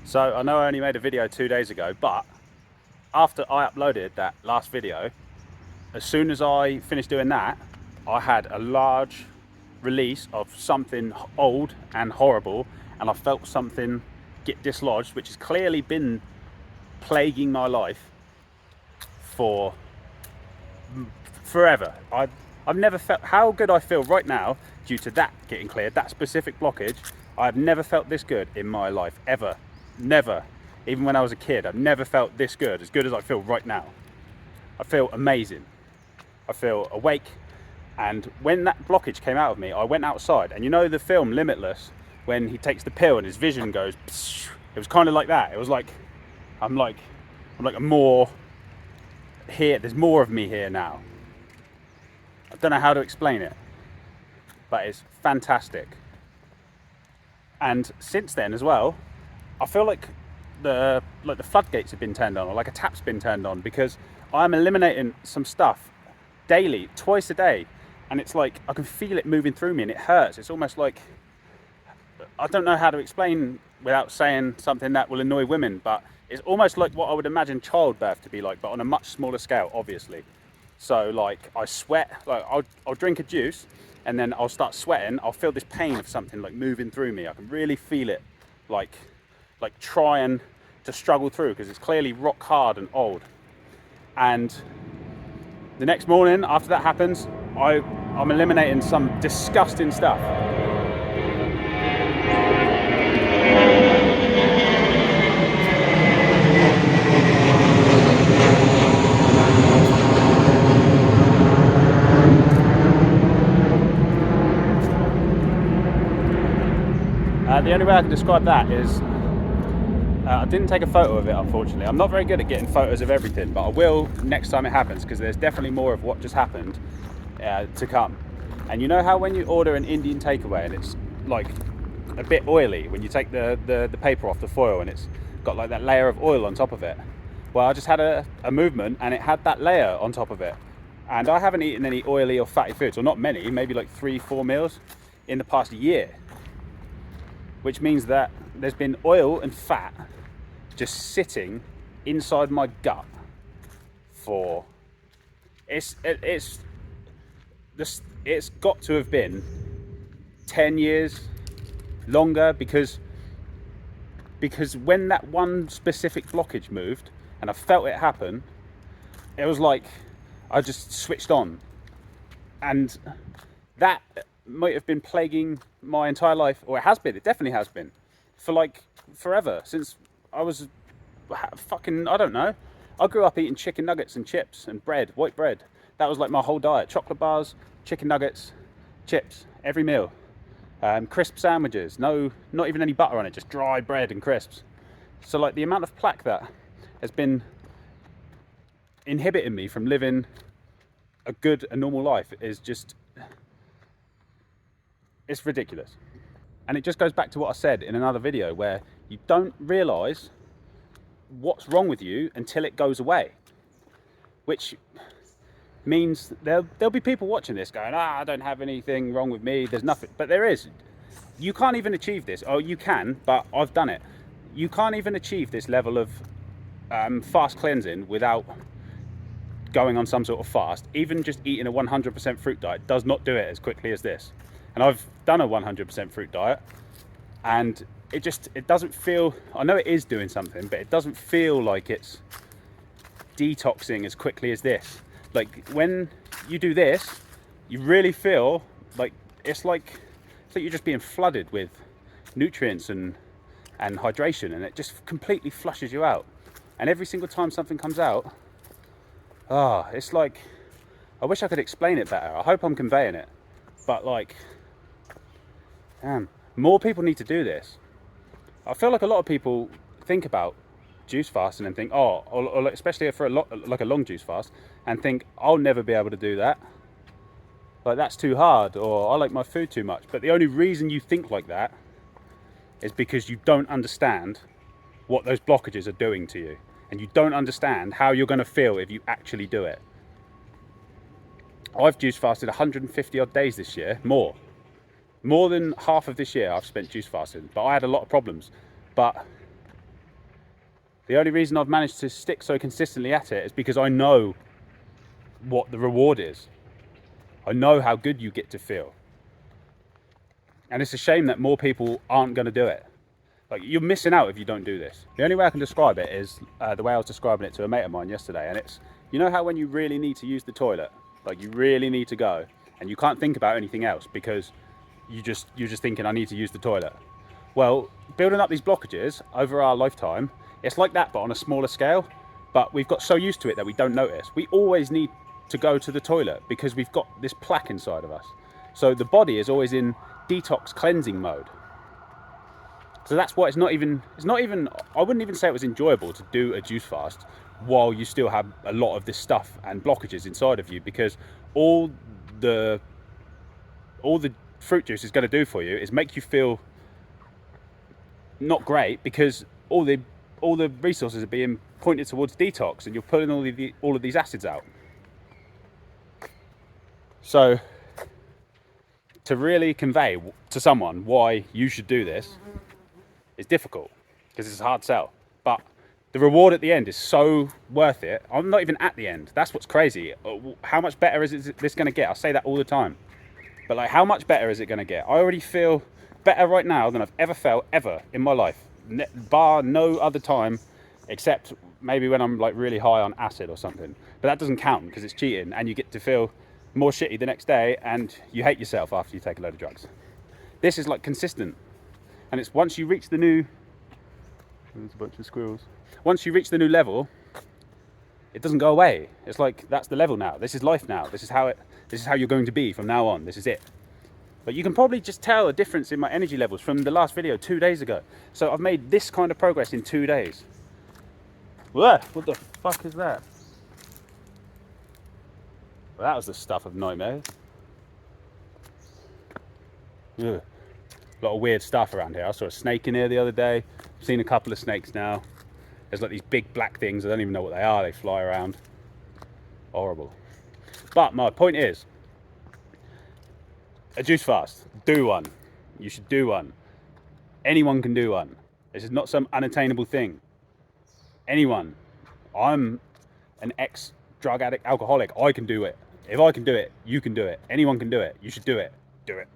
So I know I only made a video 2 days ago, but after I uploaded that last video, as soon as I finished doing that, I had a large release of something old and horrible, and I felt something get dislodged, which has clearly been plaguing my life for forever. I've never felt how good I feel right now due to that getting cleared, that specific blockage. I've never felt this good in my life, ever. Never. Even when I was a kid, I've never felt this good, as good as I feel right now. I feel amazing. I feel awake. And when that blockage came out of me, I went outside. And you know the film Limitless, when he takes the pill and his vision goes, it was kind of like that. It was like, I'm like a more here, there's more of me here now. I don't know how to explain it, but it's fantastic. And since then as well, I feel like the floodgates have been turned on, or like a tap's been turned on, because I'm eliminating some stuff daily, twice a day, and it's like I can feel it moving through me and it hurts. It's almost like, I don't know how to explain without saying something that will annoy women, but it's almost like what I would imagine childbirth to be like, but on a much smaller scale, obviously. So like I sweat, like I'll drink a juice and then I'll start sweating. I'll feel this pain of something like moving through me. I can really feel it, like trying to struggle through, because it's clearly rock hard and old. And the next morning after that happens, I'm eliminating some disgusting stuff. The only way I can describe that is, I didn't take a photo of it, unfortunately. I'm not very good at getting photos of everything, but I will next time it happens, because there's definitely more of what just happened to come. And you know how when you order an Indian takeaway and it's like a bit oily, when you take the paper off the foil and it's got like that layer of oil on top of it? Well, I just had a movement and it had that layer on top of it. And I haven't eaten any oily or fatty foods, or not many, maybe like 3-4 meals in the past year. Which means that there's been oil and fat just sitting inside my gut for it's got to have been 10 years longer, because when that one specific blockage moved and I felt it happen, it was like I just switched on. And that might have been plaguing my entire life, or it definitely has been, for like forever, since I was fucking, I don't know. I grew up eating chicken nuggets and chips and bread, white bread. That was like my whole diet. Chocolate bars, chicken nuggets, chips, every meal. Crisp sandwiches, not even any butter on it, just dry bread and crisps. So like the amount of plaque that has been inhibiting me from living a normal life is just, it's ridiculous. And it just goes back to what I said in another video, where you don't realise what's wrong with you until it goes away. Which means there'll be people watching this going, I don't have anything wrong with me, there's nothing. But there is. You can't even achieve this. Oh, you can, but I've done it. You can't even achieve this level of fast cleansing without going on some sort of fast. Even just eating a 100% fruit diet does not do it as quickly as this. And I've done a 100% fruit diet, and it doesn't feel, I know it is doing something, but it doesn't feel like it's detoxing as quickly as this. Like when you do this, you really feel like it's like you're just being flooded with nutrients and hydration, and it just completely flushes you out. And every single time something comes out, it's like, I wish I could explain it better. I hope I'm conveying it, but like, damn, more people need to do this. I feel like a lot of people think about juice fasting and think, or especially for like a long juice fast, and think, I'll never be able to do that. Like, that's too hard, or I like my food too much. But the only reason you think like that is because you don't understand what those blockages are doing to you, and you don't understand how you're going to feel if you actually do it. I've juice fasted 150 odd days this year, more than half of this year I've spent juice fasting, but I had a lot of problems. But The only reason I've managed to stick so consistently at it is because I know what the reward is. I know how good you get to feel. And it's a shame that more people aren't going to do it. Like, you're missing out if you don't do this. The only way I can describe it is the way I was describing it to a mate of mine yesterday. And it's, you know how when you really need to use the toilet, like you really need to go, and you can't think about anything else because you're just thinking, I need to use the toilet. Well, building up these blockages over our lifetime, it's like that, but on a smaller scale. But we've got so used to it that we don't notice. We always need to go to the toilet because we've got this plaque inside of us. So the body is always in detox cleansing mode. So that's why it's not even, I wouldn't even say it was enjoyable to do a juice fast while you still have a lot of this stuff and blockages inside of you, because all the fruit juice is going to do for you is make you feel not great, because all the resources are being pointed towards detox and you're pulling all of these acids out. So to really convey to someone why you should do this is difficult, because it's a hard sell, but the reward at the end is so worth it. I'm not even at the end. That's what's crazy. How much better is this going to get? I say that all the time, but like, how much better is it going to get? I already feel better right now than I've ever felt ever in my life, bar no other time, except maybe when I'm like really high on acid or something, but that doesn't count because it's cheating, and you get to feel more shitty the next day and you hate yourself after you take a load of drugs. This is like consistent, and it's once you reach the new, there's a bunch of squirrels, once you reach the new level, it doesn't go away. It's like, that's the level now. This is life now. This is how you're going to be from now on. This is it. But you can probably just tell a difference in my energy levels from the last video 2 days ago. So I've made this kind of progress in 2 days. What the fuck is that? Well, that was the stuff of nightmares. Ugh. A lot of weird stuff around here. I saw a snake in here the other day. I've seen a couple of snakes now. There's like these big black things. I don't even know what they are. They fly around. Horrible. But my point is, a juice fast. Do one. You should do one. Anyone can do one. This is not some unattainable thing. Anyone. I'm an ex-drug addict, alcoholic. I can do it. If I can do it, you can do it. Anyone can do it. You should do it. Do it.